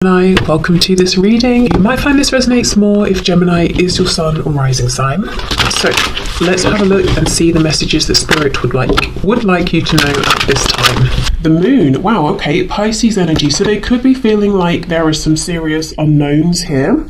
Gemini, welcome to this reading. You might find this resonates more if Gemini is your sun or rising sign. So let's have a look and see the messages that Spirit would like you to know at this time. The moon, wow, okay, Pisces energy. So they could be feeling like there are some serious unknowns here.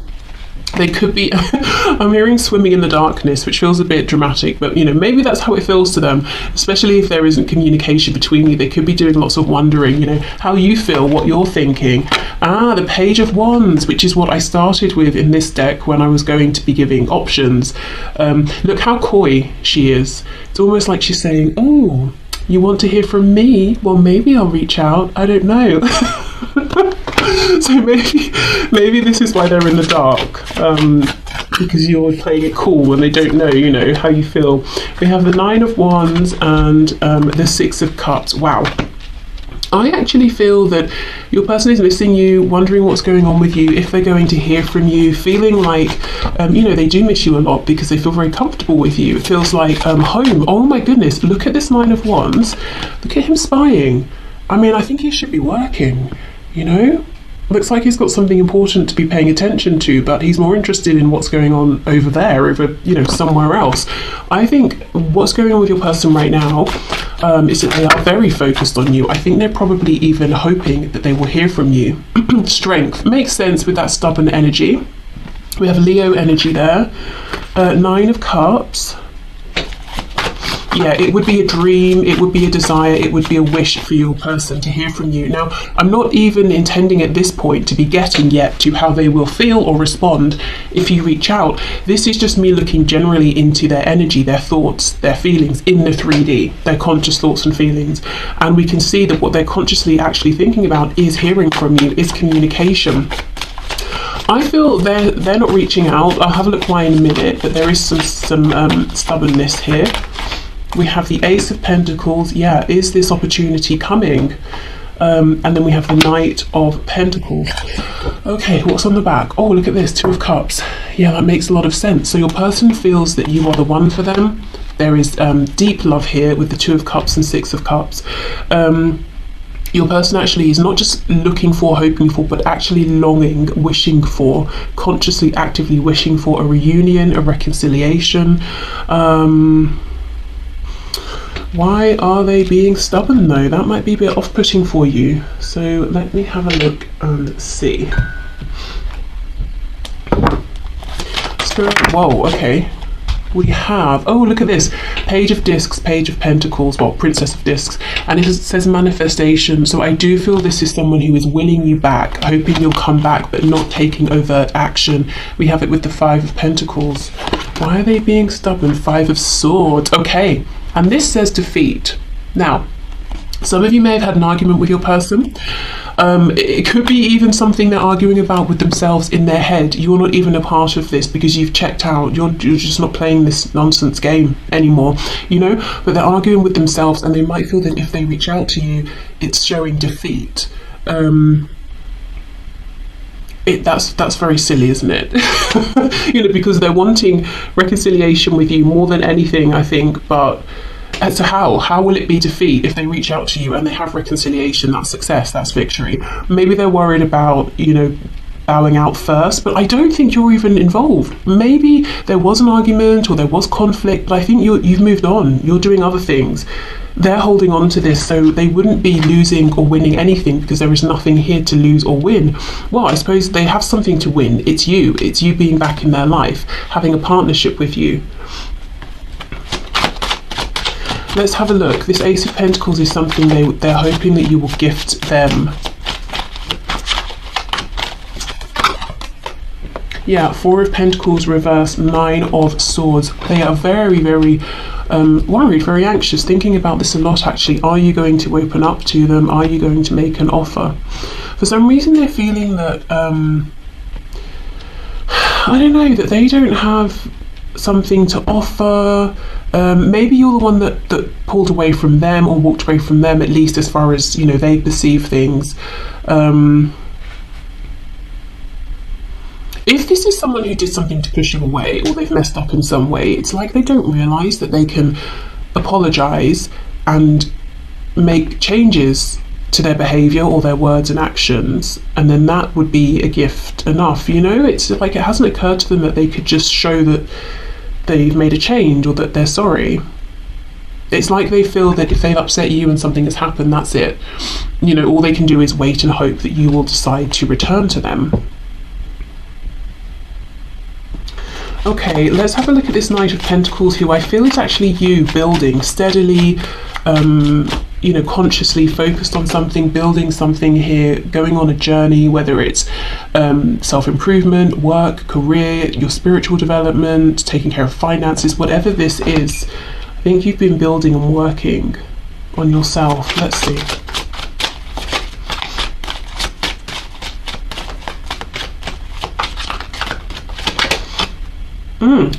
They could be, I'm hearing swimming in the darkness, which feels a bit dramatic, but maybe that's how it feels to them, especially if there isn't communication between you. They could be doing lots of wondering, how you feel, what you're thinking. The Page of Wands, which is what I started with in this deck when I was going to be giving options. Look how coy she is. It's almost like she's saying, oh, you want to hear from me? Well, maybe I'll reach out. I don't know. So maybe this is why they're in the dark, because you're playing it cool and they don't know, how you feel. We have the Nine of Wands and the Six of Cups. Wow. I actually feel that your person is missing you, wondering what's going on with you, if they're going to hear from you, feeling like, they do miss you a lot because they feel very comfortable with you. It feels like home. Oh my goodness, look at this Nine of Wands. Look at him spying. I think he should be working, Looks like he's got something important to be paying attention to, but he's more interested in what's going on over there, somewhere else. I think what's going on with your person right now is that they are very focused on you. I think they're probably even hoping that they will hear from you. Strength makes sense with that stubborn energy. We have Leo energy there. Nine of Cups. Yeah, it would be a dream, it would be a desire, it would be a wish for your person to hear from you. Now, I'm not even intending at this point to be getting yet to how they will feel or respond if you reach out. This is just me looking generally into their energy, their thoughts, their feelings in the 3D, their conscious thoughts and feelings. And we can see that what they're consciously actually thinking about is hearing from you, is communication. I feel they're not reaching out. I'll have a look why in a minute, but there is some stubbornness here. We have the Ace of Pentacles. Yeah, is this opportunity coming? And then we have the Knight of Pentacles. Okay, what's on the back? Oh, look at this, Two of Cups. Yeah, that makes a lot of sense. So your person feels that you are the one for them. There is deep love here with the Two of Cups and Six of Cups. Your person actually is not just looking for, hoping for, but actually longing, wishing for, consciously, actively wishing for a reunion, a reconciliation. Why are they being stubborn though? That might be a bit off-putting for you. So let me have a look and see. Spirit, whoa, okay. We have, oh, look at this. Page of Discs, Page of Pentacles, well, Princess of Discs. And it says manifestation. So I do feel this is someone who is willing you back, hoping you'll come back, but not taking overt action. We have it with the Five of Pentacles. Why are they being stubborn? Five of Swords. Okay. And this says defeat. Now, some of you may have had an argument with your person. It could be even something they're arguing about with themselves in their head. You're not even a part of this because you've checked out. You're just not playing this nonsense game anymore, But they're arguing with themselves and they might feel that if they reach out to you, it's showing defeat. That's very silly, isn't it? Because they're wanting reconciliation with you more than anything, I think, but as to how will it be defeat if they reach out to you and they have reconciliation? That's success, that's victory. Maybe they're worried about, bowing out first, but I don't think you're even involved. Maybe there was an argument or there was conflict, but I think you've moved on. You're doing other things. They're holding on to this, so they wouldn't be losing or winning anything because there is nothing here to lose or win. Well, I suppose they have something to win. It's you being back in their life, having a partnership with you. Let's have a look. This Ace of Pentacles is something they're hoping that you will gift them. Yeah, Four of Pentacles reverse, Nine of Swords. They are very, very worried, very anxious, thinking about this a lot actually. Are you going to open up to them? Are you going to make an offer? For some reason they're feeling that, I don't know, that they don't have something to offer. Maybe you're the one that pulled away from them or walked away from them, at least as far as, they perceive things. If this is someone who did something to push you away or they've messed up in some way, it's like they don't realise that they can apologise and make changes to their behavior or their words and actions, and then that would be a gift enough. You know, it's like it hasn't occurred to them that they could just show that they've made a change or that they're sorry. It's like they feel that if they've upset you and something has happened, that's it. You know, all they can do is wait and hope that you will decide to return to them. Okay, let's have a look at this Knight of Pentacles, who I feel is actually you building steadily, you know, consciously focused on something, building something here, going on a journey, whether it's self-improvement, work, career, your spiritual development, taking care of finances, whatever this is. I think you've been building and working on yourself. Let's see.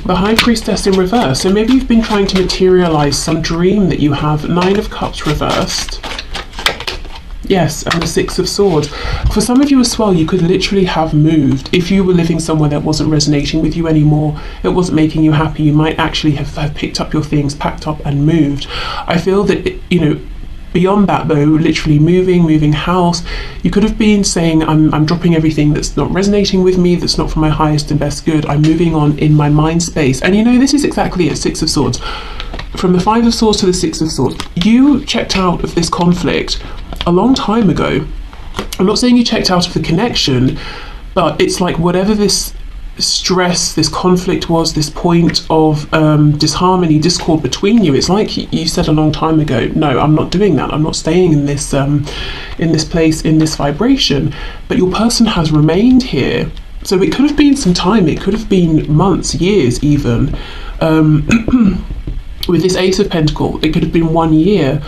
The High Priestess in reverse. So maybe you've been trying to materialize some dream that you have. 9 of Cups reversed. Yes, and the 6 of Swords. For some of you as well, you could literally have moved. If you were living somewhere that wasn't resonating with you anymore, it wasn't making you happy, you might actually have picked up your things, packed up and moved. I feel that, you know, beyond that though, literally moving house, you could have been saying, I'm dropping everything that's not resonating with me, that's not for my highest and best good, I'm moving on in my mind space. And you know, this is exactly it, 6 of Swords. From the 5 of Swords to the 6 of Swords, you checked out of this conflict a long time ago. I'm not saying you checked out of the connection, but it's like whatever this stress, this conflict was, this point of disharmony, discord between you, it's like you said a long time ago, no, I'm not doing that, I'm not staying in this place, in this vibration. But your person has remained here. So it could have been some time, it could have been months, years even. With this Ace of Pentacles, it could have been 1 year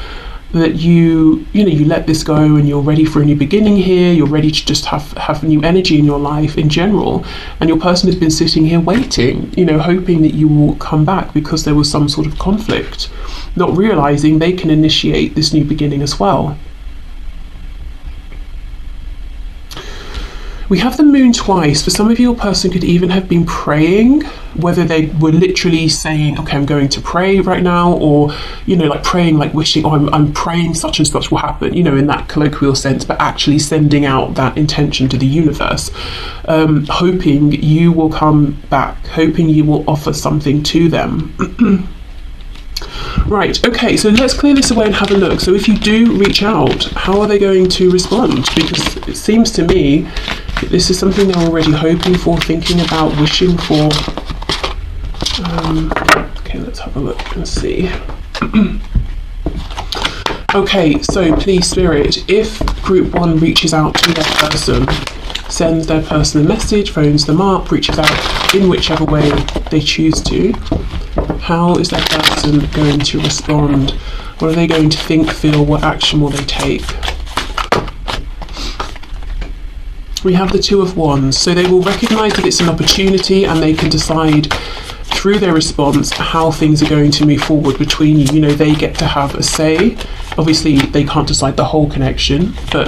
that you let this go and you're ready for a new beginning here, you're ready to just have new energy in your life in general, and your person has been sitting here waiting, you know, hoping that you will come back because there was some sort of conflict, not realizing they can initiate this new beginning as well. We have the Moon twice. For some of you, your person could even have been praying, whether they were literally saying, okay, I'm going to pray right now, or, you know, like praying, like wishing, oh, I'm praying such and such will happen, you know, in that colloquial sense, but actually sending out that intention to the universe, hoping you will come back, hoping you will offer something to them. Right, okay, so let's clear this away and have a look. So if you do reach out, how are they going to respond? Because it seems to me this is something they're already hoping for, thinking about, wishing for. Okay, let's have a look and see. Okay, so please, Spirit, if Group 1 reaches out to their person, sends their person a message, phones them up, reaches out in whichever way they choose to, how is that person going to respond? What are they going to think, feel? What action will they take? We have the Two of Wands, so they will recognize that it's an opportunity and they can decide through their response how things are going to move forward between you. You know, they get to have a say. Obviously, they can't decide the whole connection, but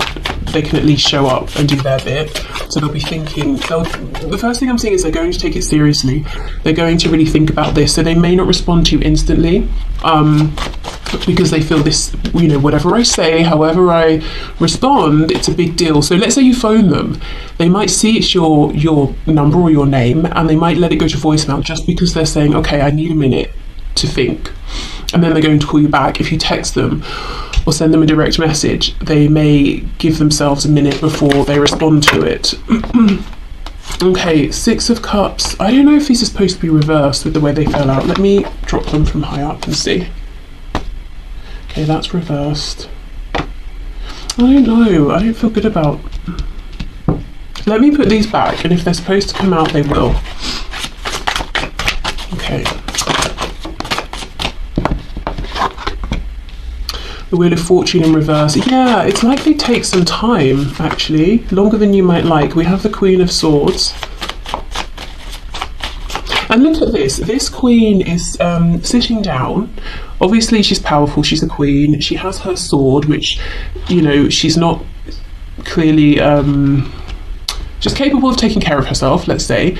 they can at least show up and do their bit. So they'll be thinking, the first thing I'm seeing is they're going to take it seriously. They're going to really think about this. So they may not respond to you instantly, because they feel this, you know, whatever I say, however I respond, it's a big deal. So let's say you phone them, they might see it's your number or your name, and they might let it go to voicemail just because they're saying, okay, I need a minute to think, and then they're going to call you back. If you text them or send them a direct message, they may give themselves a minute before they respond to it. Okay, 6 of Cups. I don't know if these are supposed to be reversed with the way they fell out. Let me drop them from high up and see. Okay, that's reversed. I don't know, I don't feel good about... Let me put these back, and if they're supposed to come out, they will. Okay. The Wheel of Fortune in reverse. Yeah, it's like they take some time, actually. Longer than you might like. We have the Queen of Swords. And look at this. This Queen is sitting down. Obviously, she's powerful. She's a queen. She has her sword, which, you know, she's not clearly... she's capable of taking care of herself, let's say,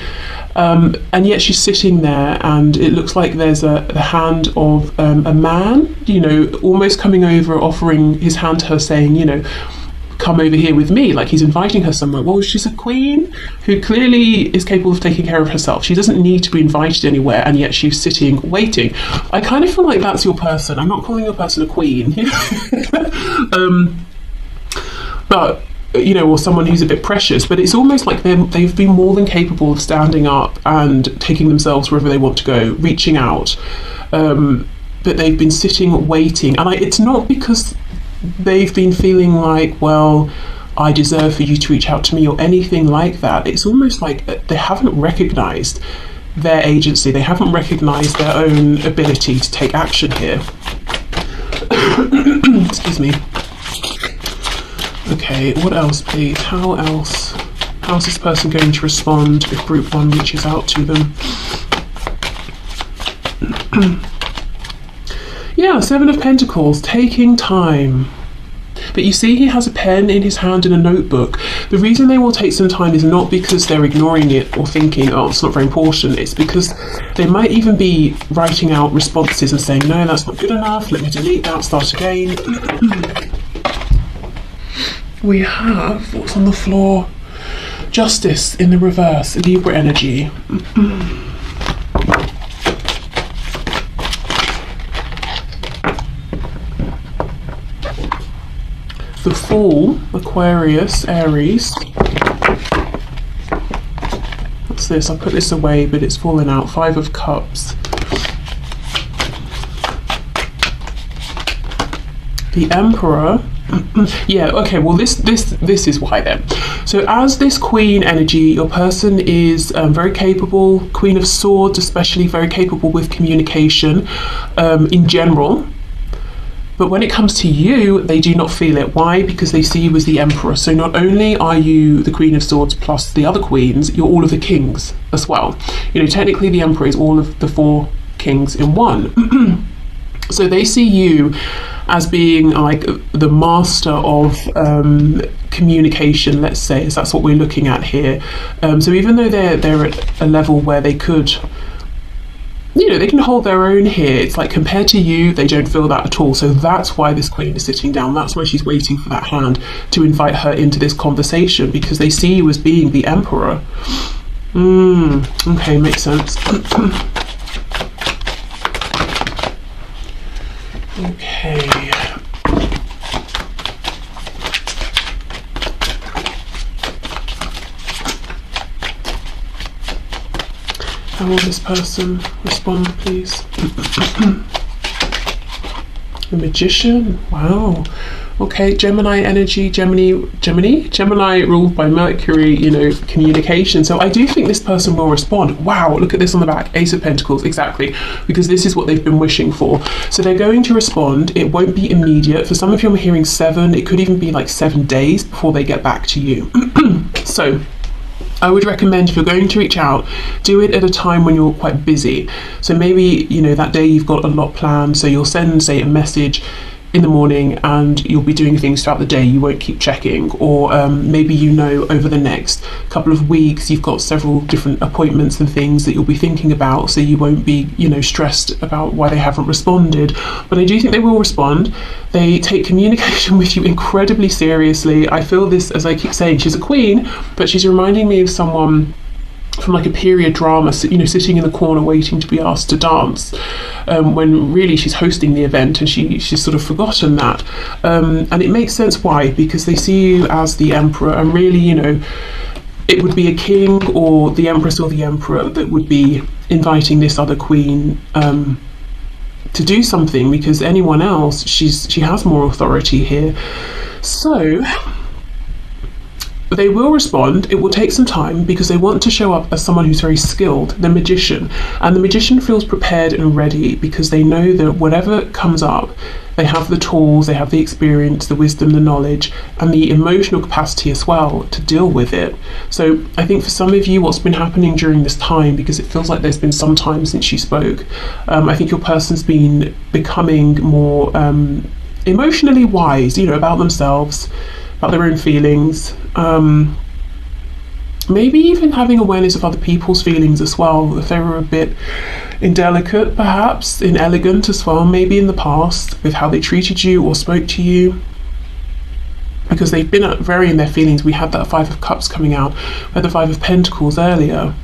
and yet she's sitting there, and it looks like there's the hand of a man, you know, almost coming over, offering his hand to her, saying, you know, come over here with me, like he's inviting her somewhere. Well, she's a queen who clearly is capable of taking care of herself. She doesn't need to be invited anywhere, and yet she's sitting waiting. I kind of feel like that's your person. I'm not calling your person a queen, but you know, or someone who's a bit precious, but it's almost like they've been more than capable of standing up and taking themselves wherever they want to go, reaching out, but they've been sitting waiting. And it's not because they've been feeling like, well, I deserve for you to reach out to me or anything like that. It's almost like they haven't recognized their agency, they haven't recognized their own ability to take action here. Excuse me. Okay, what else, please? How's this person going to respond if group 1 reaches out to them? Yeah, 7 of Pentacles, taking time. But you see, he has a pen in his hand and a notebook. The reason they will take some time is not because they're ignoring it or thinking, oh, it's not very important. It's because they might even be writing out responses and saying, no, that's not good enough. Let me delete that, start again. We have, what's on the floor? Justice in the reverse, Libra energy. The Fool, Aquarius, Aries. What's this? I put this away, but it's fallen out. 5 of Cups. The Emperor. Yeah, okay, well this is why then. So as this Queen energy, your person is very capable, Queen of Swords especially, very capable with communication in general. But when it comes to you, they do not feel it. Why? Because they see you as the Emperor. So not only are you the Queen of Swords plus the other queens, you're all of the kings as well. You know, technically the Emperor is all of the 4 kings in one. So they see you as being like the master of communication, let's say, so that's what we're looking at here. So even though they're at a level where they could, you know, they can hold their own here, it's like compared to you, they don't feel that at all. So that's why this queen is sitting down. That's why she's waiting for that hand to invite her into this conversation, because they see you as being the Emperor. Okay, makes sense. Okay. How will this person respond, please? The Magician. Wow. Okay, Gemini energy, Gemini ruled by Mercury, you know, communication. So I do think this person will respond. Wow, look at this on the back, Ace of Pentacles, exactly, because this is what they've been wishing for. So they're going to respond. It won't be immediate. For some of you, I'm hearing 7. It could even be like 7 days before they get back to you. So I would recommend, if you're going to reach out, do it at a time when you're quite busy. So maybe, you know, that day you've got a lot planned, so you'll send, say, a message in the morning and you'll be doing things throughout the day, you won't keep checking. Or maybe, you know, over the next couple of weeks you've got several different appointments and things that you'll be thinking about, so you won't be, you know, stressed about why they haven't responded. But I do think they will respond. They take communication with you incredibly seriously. I feel this, as I keep saying, she's a queen, but she's reminding me of someone from like a period drama, you know, sitting in the corner waiting to be asked to dance, when really she's hosting the event, and she's sort of forgotten that. And it makes sense why, because they see you as the Emperor, and really, you know, it would be a king or the Empress or the Emperor that would be inviting this other queen to do something, because anyone else, she has more authority here. So they will respond. It will take some time because they want to show up as someone who's very skilled, the Magician. And the Magician feels prepared and ready because they know that whatever comes up, they have the tools, they have the experience, the wisdom, the knowledge, and the emotional capacity as well to deal with it. So I think for some of you, what's been happening during this time, because it feels like there's been some time since you spoke, I think your person's been becoming more emotionally wise, you know, about themselves, about their own feelings, maybe even having awareness of other people's feelings as well, if they were a bit indelicate, perhaps inelegant as well, maybe in the past with how they treated you or spoke to you, because they've been very in their feelings. We had that Five of Cups coming out, we had the Five of Pentacles earlier.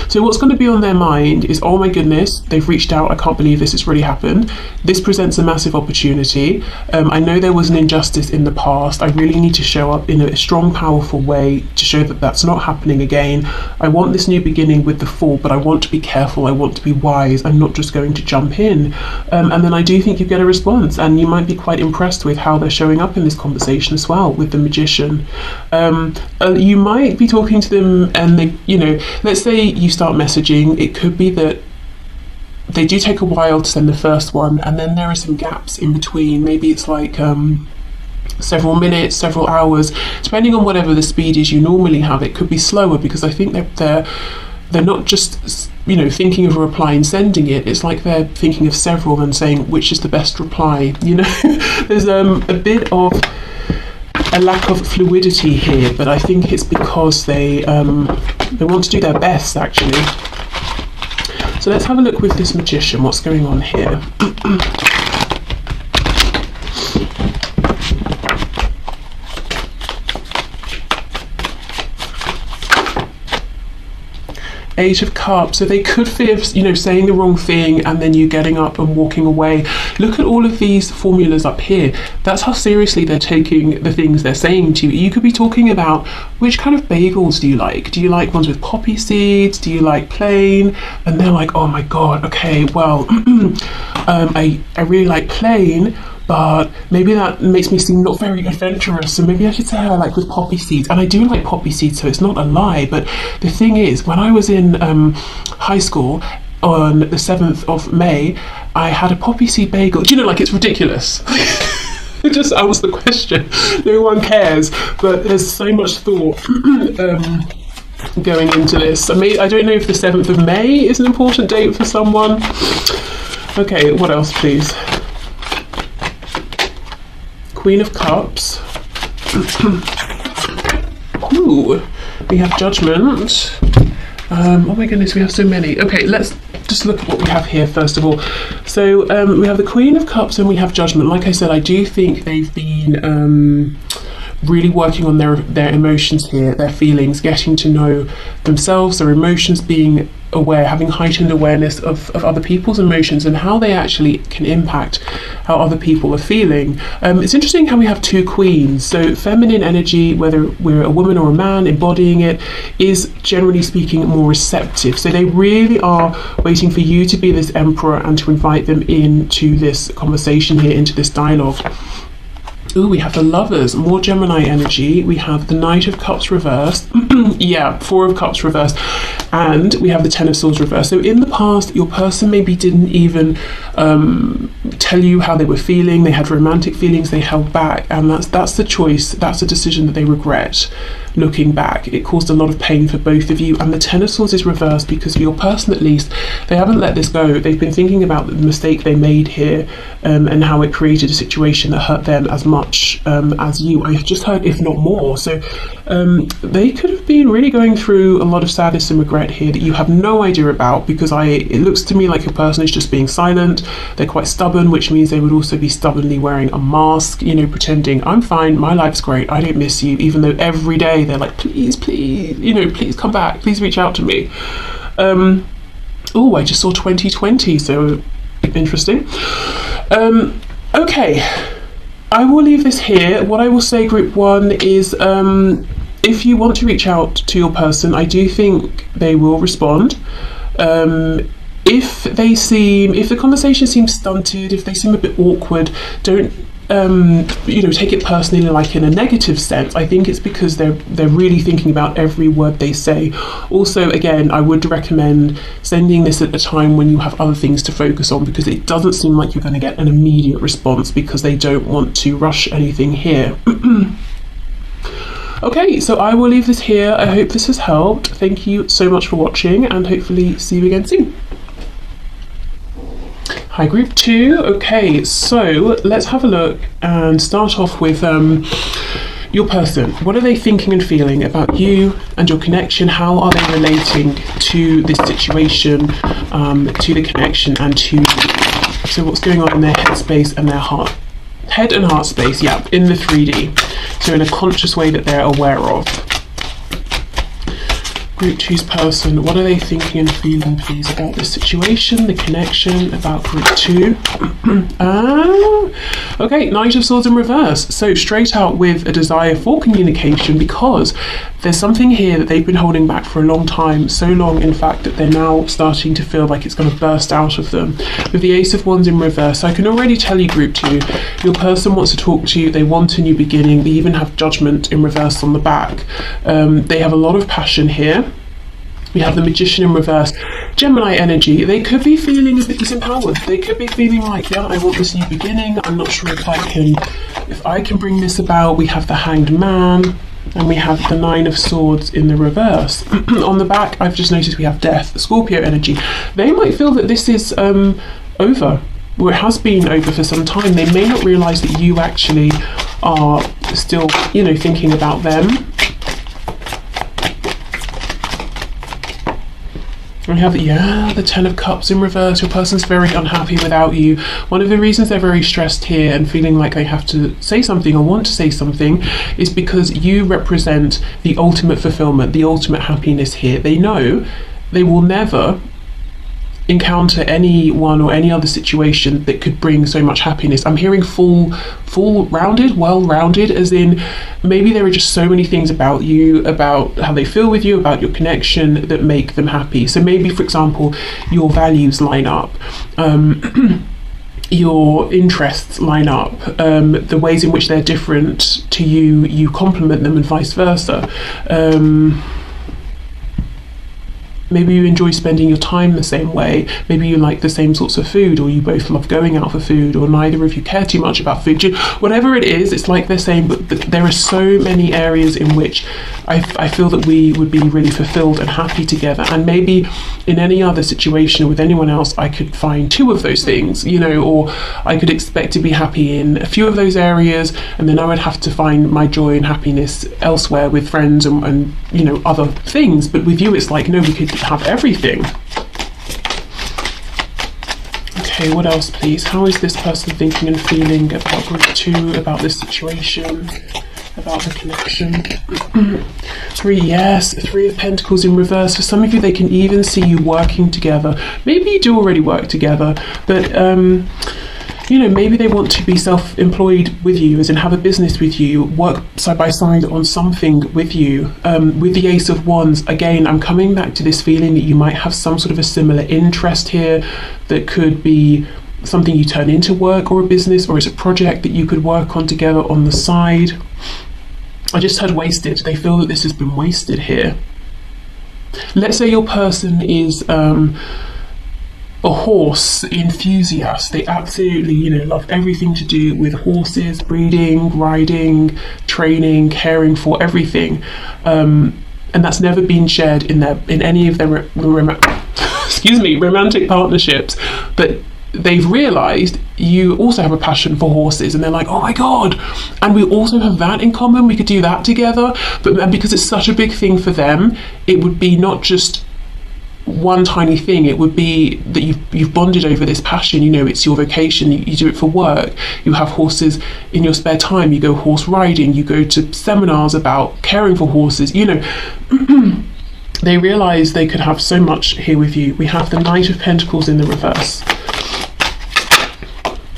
So what's going to be on their mind is, oh my goodness, they've reached out, I can't believe this has really happened. This presents a massive opportunity. I know there was an injustice in the past. I really need to show up in a strong, powerful way to show that that's not happening again. I want this new beginning with the Fool, but I want to be careful, I want to be wise. I'm not just going to jump in. And then I do think you get a response, and you might be quite impressed with how they're showing up in this conversation as well with the Magician. You might be talking to them and they, you know, let's say you start messaging, it could be that they do take a while to send the first one, and then there are some gaps in between. Maybe it's like several minutes, several hours, depending on whatever the speed is you normally have. It could be slower, because I think they're not just, you know, thinking of a reply and sending it. It's like they're thinking of several and saying which is the best reply, you know. There's a bit of a lack of fluidity here, but I think it's because they want to do their best, actually. So let's have a look with this Magician, what's going on here. Eight of Cups. So they could fear, you know, saying the wrong thing and then you getting up and walking away. Look at all of these formulas up here. That's how seriously they're taking the things they're saying to you. You could be talking about, which kind of bagels do you like? Do you like ones with poppy seeds? Do you like plain? And they're like, oh my god, okay, well, I really like plain, but maybe that makes me seem not very adventurous, so maybe I should say I like with poppy seeds. And I do like poppy seeds, so it's not a lie. But the thing is, when I was in high school on the 7th of May, I had a poppy seed bagel. Do you know, like, it's ridiculous. It just answers the question. No one cares, but there's so much thought going into this. I don't know if the 7th of May is an important date for someone. Okay, what else, please? Queen of Cups. Ooh, we have Judgment. Oh my goodness, we have so many. Okay, let's just look at what we have here first of all. So we have the Queen of Cups and we have Judgment. Like I said, I do think they've been really working on their emotions here, their feelings, getting to know themselves, their emotions, being aware, having heightened awareness of other people's emotions and how they actually can impact how other people are feeling. It's interesting how we have two queens. So feminine energy, whether we're a woman or a man embodying it, is generally speaking more receptive. So they really are waiting for you to be this emperor and to invite them into this conversation here, into this dialogue. Ooh, we have the Lovers, more Gemini energy. We have the Knight of Cups reversed. Yeah, Four of Cups reversed. And we have the Ten of Swords reversed. So in the past, your person maybe didn't even tell you how they were feeling. They had romantic feelings, they held back. And that's the choice, that's a decision that they regret. Looking back, it caused a lot of pain for both of you. And the Ten of Swords is reversed because for your person at least, they haven't let this go. They've been thinking about the mistake they made here and how it created a situation that hurt them as much as you. I just heard, if not more. So they could have been really going through a lot of sadness and regret here that you have no idea about, because it looks to me like your person is just being silent. They're quite stubborn, which means they would also be stubbornly wearing a mask, you know, pretending I'm fine, my life's great, I don't miss you, even though every day they're like, please, you know, please come back, please reach out to me. Oh, I just saw 2020, so interesting. Okay, I will leave this here. What I will say, group one, is if you want to reach out to your person, I do think they will respond. If the conversation seems stunted, if they seem a bit awkward, don't you know, take it personally, like in a negative sense. I think it's because they're really thinking about every word they say. Also, again, I would recommend sending this at a time when you have other things to focus on, because it doesn't seem like you're going to get an immediate response because they don't want to rush anything here. Okay, so I will leave this here. I hope this has helped. Thank you so much for watching, and hopefully see you again soon. Hi, group two. Okay, so let's have a look and start off with Your person, what are they thinking and feeling about you and your connection? How are they relating to this situation, to the connection, and to, so what's going on in their head space and their head and heart space, yeah, in the 3D. So in a conscious way that they're aware of. Group 2's person, what are they thinking and feeling, please, about this situation, the connection, about Group 2? Okay, Knight of Swords in reverse. So straight out with a desire for communication, because there's something here that they've been holding back for a long time, so long in fact that they're now starting to feel like it's going to burst out of them. With the Ace of Wands in reverse, I can already tell you, Group 2, your person wants to talk to you, they want a new beginning, they even have Judgment in reverse on the back. They have a lot of passion here. We have the Magician in reverse. Gemini energy, they could be feeling a bit disempowered. They could be feeling like, yeah, I want this new beginning. I'm not sure if I can bring this about. We have the Hanged Man, and we have the 9 of Swords in the reverse. On the back, I've just noticed we have Death, Scorpio energy. They might feel that this is over, or it has been over for some time. They may not realise that you actually are still, you know, thinking about them. We have, yeah, the 10 of Cups in reverse. Your person's very unhappy without you. One of the reasons they're very stressed here and feeling like they have to say something or want to say something is because you represent the ultimate fulfillment, the ultimate happiness here. They know they will never encounter anyone or any other situation that could bring so much happiness. I'm hearing full-rounded, well-rounded, as in maybe there are just so many things about you, about how they feel with you, about your connection that make them happy. So maybe, for example, your values line up, your interests line up, the ways in which they're different to you, you complement them, and vice versa. Maybe you enjoy spending your time the same way. Maybe you like the same sorts of food, or you both love going out for food, or neither of you care too much about food. Whatever it is, it's like they're saying, but there are so many areas in which I feel that we would be really fulfilled and happy together. And maybe in any other situation with anyone else, I could find 2 of those things, you know, or I could expect to be happy in a few of those areas, and then I would have to find my joy and happiness elsewhere with friends and you know, other things. But with you, it's like, no, we could have everything. Okay, what else, please? How is this person thinking and feeling about Group 2, about this situation, about the connection? 3, yes, 3 of Pentacles in reverse. For some of you, they can even see you working together. Maybe you do already work together, but you know, maybe they want to be self-employed with you, as in have a business with you, work side by side on something with you. With the Ace of Wands, again, I'm coming back to this feeling that you might have some sort of a similar interest here that could be something you turn into work or a business, or it's a project that you could work on together on the side. I just heard wasted. They feel that this has been wasted here. Let's say your person is a horse enthusiast. They absolutely, you know, love everything to do with horses, breeding, riding, training, caring for everything, and that's never been shared in any of their romantic partnerships. But they've realized you also have a passion for horses, and they're like, oh my god, and we also have that in common, we could do that together. But because it's such a big thing for them, it would be not just one tiny thing, it would be that you've bonded over this passion. You know, it's your vocation, you do it for work, you have horses in your spare time, you go horse riding, you go to seminars about caring for horses, you know. They realize they could have so much here with you. We have the Knight of Pentacles in the reverse,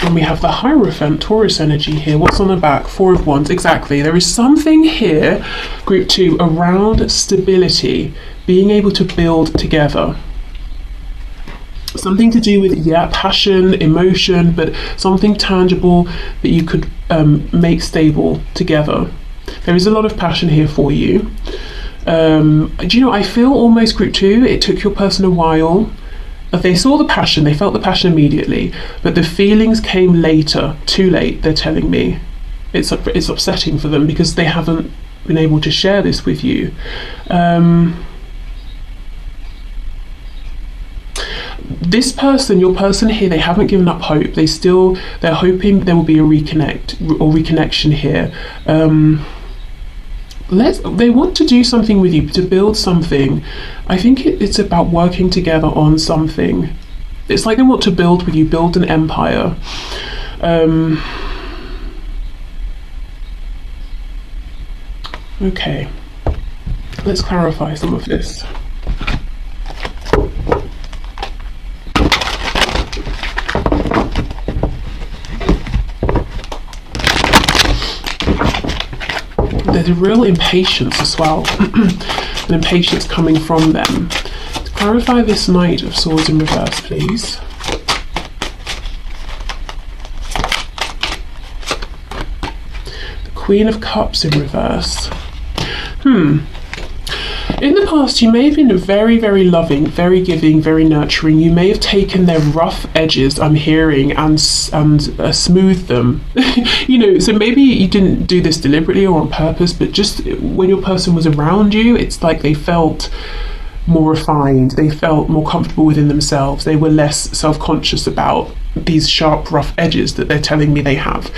and we have the Hierophant, Taurus energy here. What's on the back? 4 of Wands. Exactly, there is something here, Group 2, around stability, being able to build together. Something to do with, yeah, passion, emotion, but something tangible that you could make stable together. There is a lot of passion here for you. Do you know, I feel almost, Group 2, it took your person a while. They saw the passion, they felt the passion immediately, but the feelings came later, too late, they're telling me. It's upsetting for them because they haven't been able to share this with you. This person, your person here, they haven't given up hope. They're hoping there will be a reconnection here. they want to do something with you, to build something. I think it's about working together on something. It's like they want to build with you, build an empire. Okay, let's clarify some of this. There's a real impatience as well, an impatience coming from them. To clarify this Knight of Swords in reverse, please. The Queen of Cups in reverse. In the past, you may have been very, very loving, very giving, very nurturing. You may have taken their rough edges, I'm hearing, and smoothed them. So maybe you didn't do this deliberately or on purpose, but just when your person was around you, it's like they felt more refined, they felt more comfortable within themselves, they were less self-conscious about these sharp, rough edges that they're telling me they have.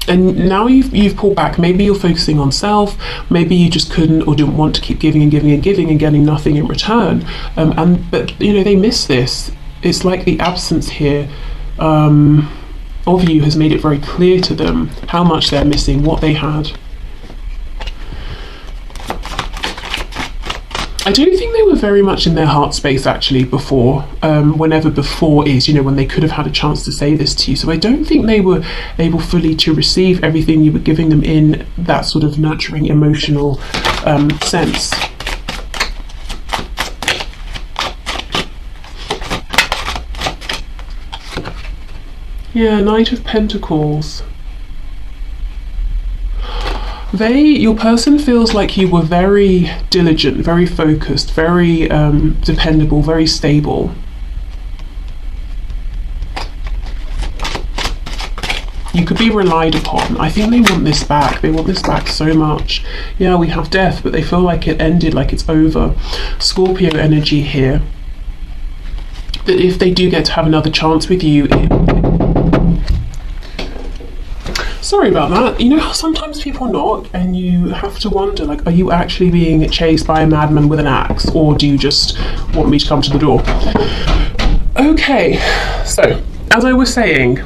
And now you've pulled back. Maybe you're focusing on self. Maybe you just couldn't or didn't want to keep giving and giving and giving and getting nothing in return. But they miss this. It's like the absence here of you has made it very clear to them how much they're missing, what they had. I don't think they were very much in their heart space actually before, whenever before is, when they could have had a chance to say this to you. So I don't think they were able fully to receive everything you were giving them in that sort of nurturing, emotional sense. Yeah, Knight of Pentacles. Your person feels like you were very diligent, very focused, very dependable, very stable. You could be relied upon. I think they want this back. They want this back so much. Yeah, we have death, but they feel like it ended, like it's over. Scorpio energy here. That if they do get to have another chance with you, sorry about that. You know how sometimes people knock and you have to wonder, like, are you actually being chased by a madman with an axe, or do you just want me to come to the door? Okay, so as I was saying,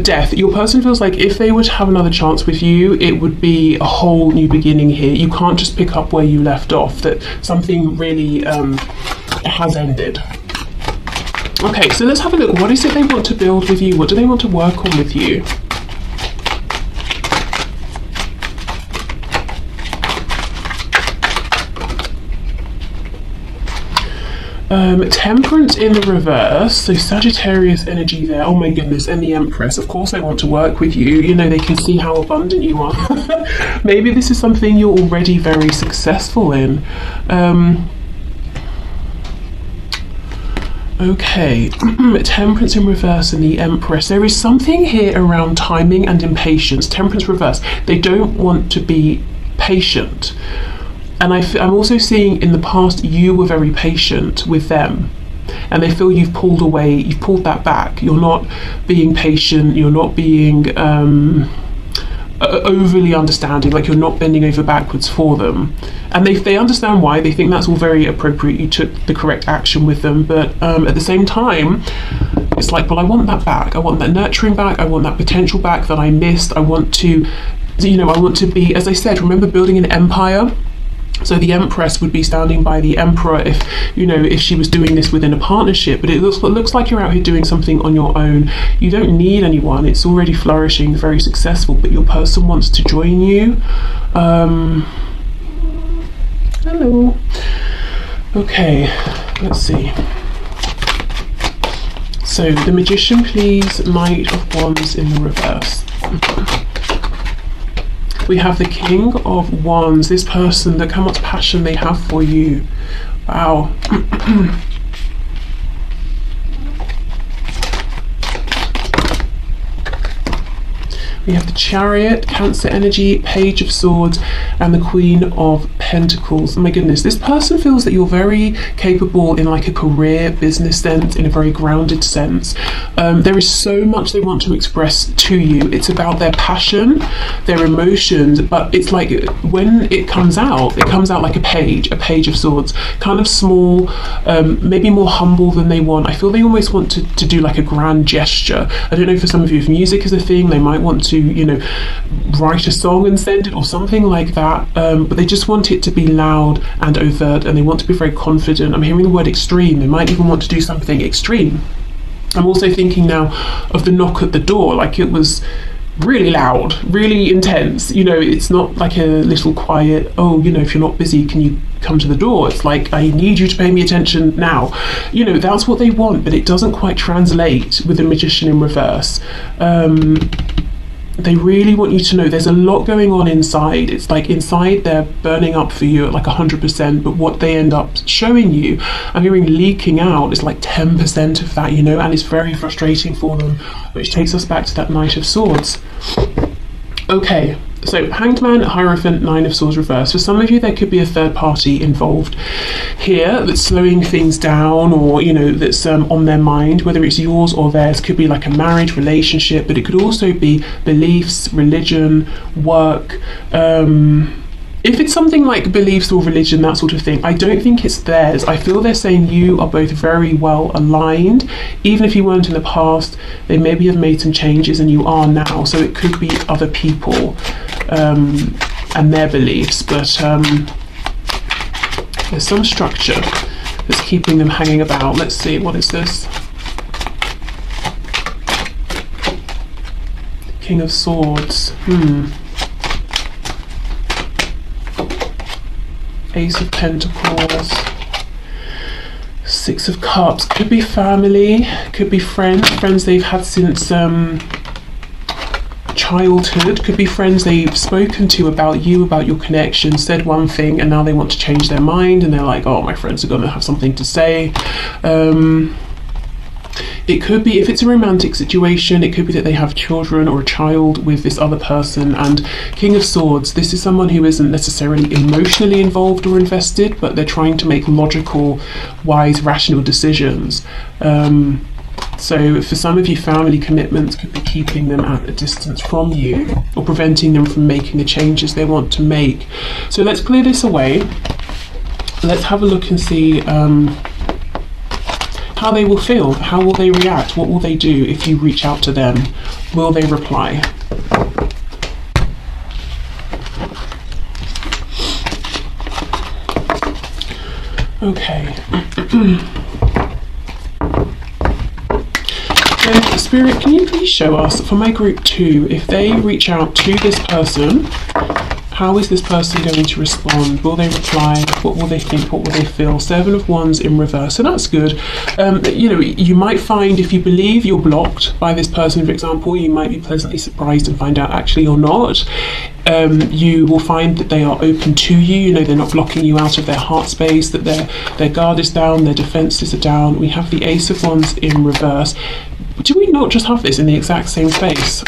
death. Your person feels like if they were to have another chance with you, it would be a whole new beginning here. You can't just pick up where you left off, that something really has ended. Okay, so let's have a look. What is it they want to build with you? What do they want to work on with you? Temperance in the reverse, so Sagittarius energy there. Oh my goodness, and the Empress. Of course they want to work with you. They can see how abundant you are. Maybe this is something you're already very successful in. Okay, Temperance in reverse and the Empress. There is something here around timing and impatience. Temperance reverse. They don't want to be patient. And I'm also seeing in the past you were very patient with them, and they feel you've pulled away, you've pulled that back. You're not being patient, you're not being overly understanding, like you're not bending over backwards for them. And they understand why, they think that's all very appropriate, you took the correct action with them, but at the same time, it's like, well, I want that back, I want that nurturing back, I want that potential back that I missed. I want to, I want to be, as I said, remember building an empire? So the Empress would be standing by the Emperor if she was doing this within a partnership, but it looks like you're out here doing something on your own. You don't need anyone, it's already flourishing, very successful, but your person wants to join you. Hello. Okay, let's see. So the Magician, please. Knight of Wands in the reverse. We have the King of Wands, this person, look how much passion they have for you. Wow. We have the Chariot, Cancer energy, Page of Swords, and the Queen of Pentacles. Oh my goodness, this person feels that you're very capable in like a career, business sense, in a very grounded sense. There is so much they want to express to you. It's about their passion, their emotions, but it's like when it comes out like a page of swords, kind of small, maybe more humble than they want. I feel they almost want to do like a grand gesture. I don't know, for some of you, if music is a thing, they might want to, you know, write a song and send it or something like that, but they just want it to be loud and overt, and they want to be very confident. I'm hearing the word extreme. They might even want to do something extreme. I'm also thinking now of the knock at the door, like it was really loud, really intense. You know, it's not like a little quiet, oh, you know, if you're not busy, can you come to the door? It's like, I need you to pay me attention now. You know, that's what they want, but it doesn't quite translate with the Magician in reverse. They really want you to know there's a lot going on inside. It's like inside they're burning up for you at like 100%, but what they end up showing you, I'm hearing leaking out, is like 10% of that, you know, and it's very frustrating for them, which takes us back to that Knight of Swords. Okay, so Hanged Man, Hierophant, Nine of Swords reverse. For some of you, there could be a third party involved here that's slowing things down, or, you know, that's on their mind, whether it's yours or theirs. Could be like a marriage, relationship, but it could also be beliefs, religion, work. If it's something like beliefs or religion, that sort of thing, I don't think it's theirs. I feel they're saying you are both very well aligned. Even if you weren't in the past, they maybe have made some changes and you are now. So it could be other people and their beliefs, but there's some structure that's keeping them hanging about. Let's see, what is this? King of Swords. Ace of Pentacles, Six of Cups. Could be family, could be friends they've had since childhood. Could be friends they've spoken to about you, about your connection, said one thing, and now they want to change their mind, and they're like, oh, my friends are going to have something to say. It could be, if it's a romantic situation, it could be that they have children or a child with this other person. And King of Swords, this is someone who isn't necessarily emotionally involved or invested, but they're trying to make logical, wise, rational decisions. So for some of you, family commitments could be keeping them at a distance from you or preventing them from making the changes they want to make. So let's clear this away. Let's have a look and see how they will feel. How will they react? What will they do if you reach out to them? Will they reply? Okay. So, Spirit, can you please show us, for my group 2, if they reach out to this person, how is this person going to respond? Will they reply? What will they think? What will they feel? Seven of Wands in reverse. So that's good. You know, you might find, if you believe you're blocked by this person, for example, you might be pleasantly surprised and find out actually you're not. You will find that they are open to you. You know, they're not blocking you out of their heart space, that their guard is down, their defenses are down. We have the Ace of Wands in reverse. Do we not just have this in the exact same space?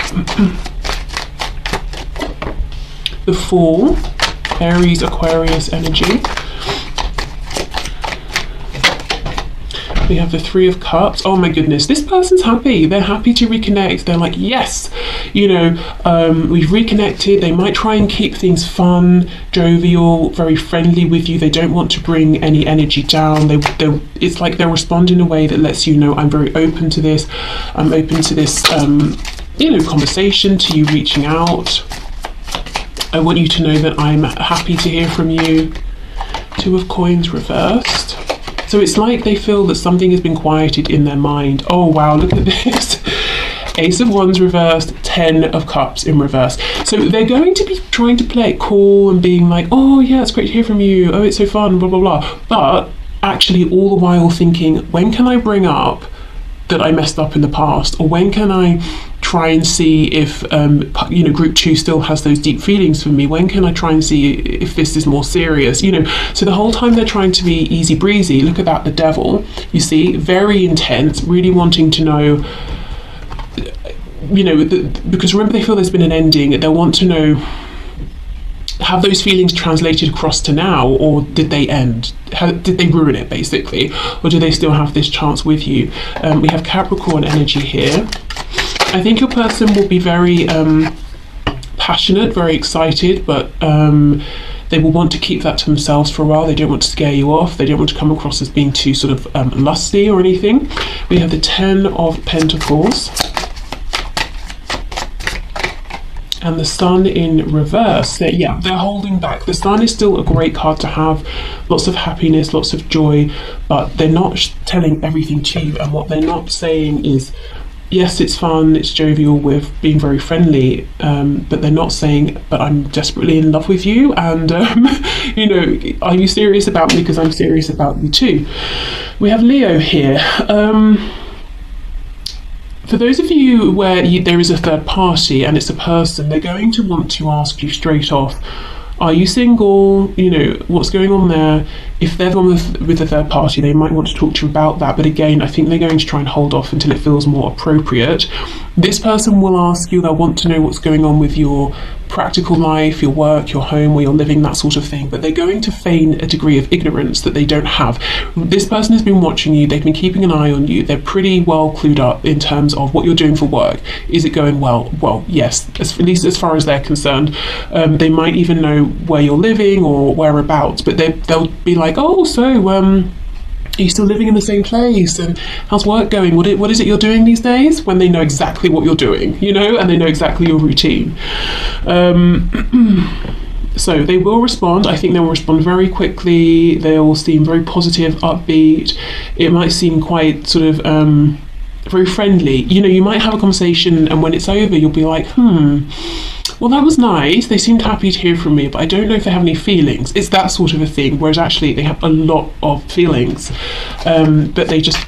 The Fool, Aries, Aquarius energy. We have the Three of Cups. Oh my goodness, this person's happy. They're happy to reconnect. They're like, yes, you know, we've reconnected. They might try and keep things fun, jovial, very friendly with you. They don't want to bring any energy down. It's like they'll respond in a way that lets you know, I'm very open to this. I'm open to this, you know, conversation, to you reaching out. I want you to know that I'm happy to hear from you. Two of Coins reversed. So it's like they feel that something has been quieted in their mind. Oh wow, look at this. Ace of Wands reversed, 10 of Cups in reverse. So they're going to be trying to play it cool and being like, oh yeah, it's great to hear from you. Oh, it's so fun, blah, blah, blah. But actually all the while thinking, when can I bring up that I messed up in the past? Or when can I try and see if you know, group 2 still has those deep feelings for me? When can I try and see if this is more serious? You know, so the whole time they're trying to be easy breezy. Look at that, the Devil, you see, very intense, really wanting to know you know, because remember, they feel there's been an ending. They'll want to know, have those feelings translated across to now, or did they end? Did they ruin it, basically? Or do they still have this chance with you? We have Capricorn energy here. I think your person will be very passionate, very excited, but they will want to keep that to themselves for a while. They don't want to scare you off. They don't want to come across as being too sort of lusty or anything. We have the 10 of Pentacles. And the Sun in reverse. They're holding back. The Sun is still a great card to have. Lots of happiness, lots of joy, but they're not telling everything to you. And what they're not saying is, yes, it's fun, it's jovial, with being very friendly, but they're not saying, but I'm desperately in love with you, and you know, are you serious about me? Because I'm serious about you too. We have Leo here. For those of you where there is a third party and it's a person, they're going to want to ask you straight off, are you single? You know, what's going on there? If they're the one with the third party, they might want to talk to you about that. But again, I think they're going to try and hold off until it feels more appropriate. This person will ask you, they'll want to know what's going on with your practical life, your work, your home, where you're living, that sort of thing. But they're going to feign a degree of ignorance that they don't have. This person has been watching you, they've been keeping an eye on you, they're pretty well clued up in terms of what you're doing for work. Is it going well? Well, yes, at least as far as they're concerned. They might even know where you're living or whereabouts, but they'll be like, oh, so are you still living in the same place, and how's work going? What is it you're doing these days? When they know exactly what you're doing, you know, and they know exactly your routine. So they will respond. I think they will respond very quickly. They will seem very positive, upbeat. It might seem quite sort of very friendly. You know, you might have a conversation, and when it's over, you'll be like, well, that was nice. They seemed happy to hear from me, but I don't know if they have any feelings. It's that sort of a thing, whereas actually they have a lot of feelings, but they just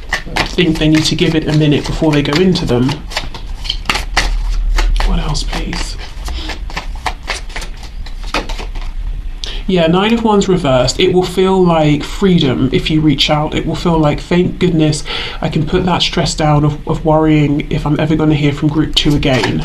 think they need to give it a minute before they go into them. What else, please? Yeah, 9 of Wands reversed. It will feel like freedom if you reach out. It will feel like, thank goodness, I can put that stress down of worrying if I'm ever going to hear from group 2 again.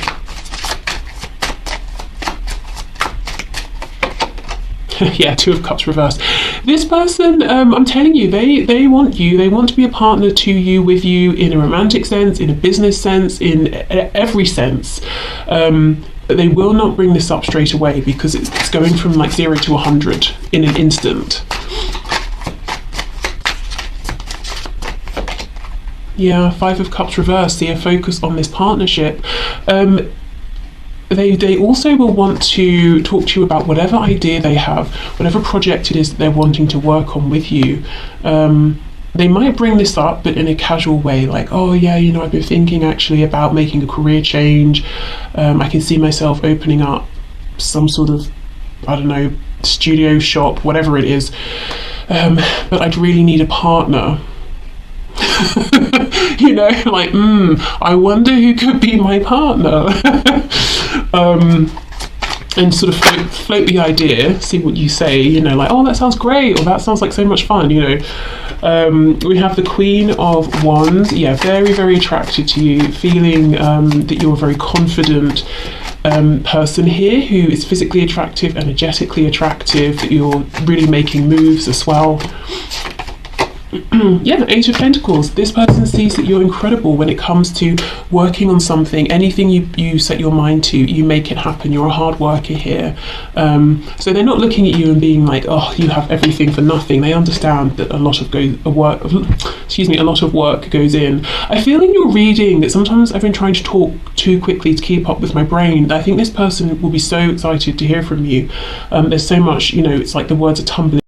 Yeah, 2 of Cups reversed. This person, I'm telling you, they want you. They want to be a partner to you, with you, in a romantic sense, in a business sense, in every sense. But they will not bring this up straight away, because it's going from like 0 to 100 in an instant. Yeah, 5 of Cups reversed. See a focus on this partnership. They also will want to talk to you about whatever idea they have, whatever project it is that they're wanting to work on with you. They might bring this up, but in a casual way, like, oh yeah, you know, I've been thinking actually about making a career change. I can see myself opening up some sort of, I don't know, studio shop, whatever it is. But I'd really need a partner. You know, like, I wonder who could be my partner. And sort of float the idea, see what you say, you know, like, oh, that sounds great, or that sounds like so much fun, you know. We have the Queen of Wands. Yeah, very, very attracted to you, feeling that you're a very confident person here, who is physically attractive, energetically attractive, that you're really making moves as well. Yeah, the 8 of Pentacles. This person sees that you're incredible when it comes to working on something. Anything you set your mind to, you make it happen. You're a hard worker here. So they're not looking at you and being like, oh, you have everything for nothing. They understand that a lot of work goes in. I feel in your reading that sometimes I've been trying to talk too quickly to keep up with my brain. I think this person will be so excited to hear from you. There's so much, you know, it's like the words are tumbling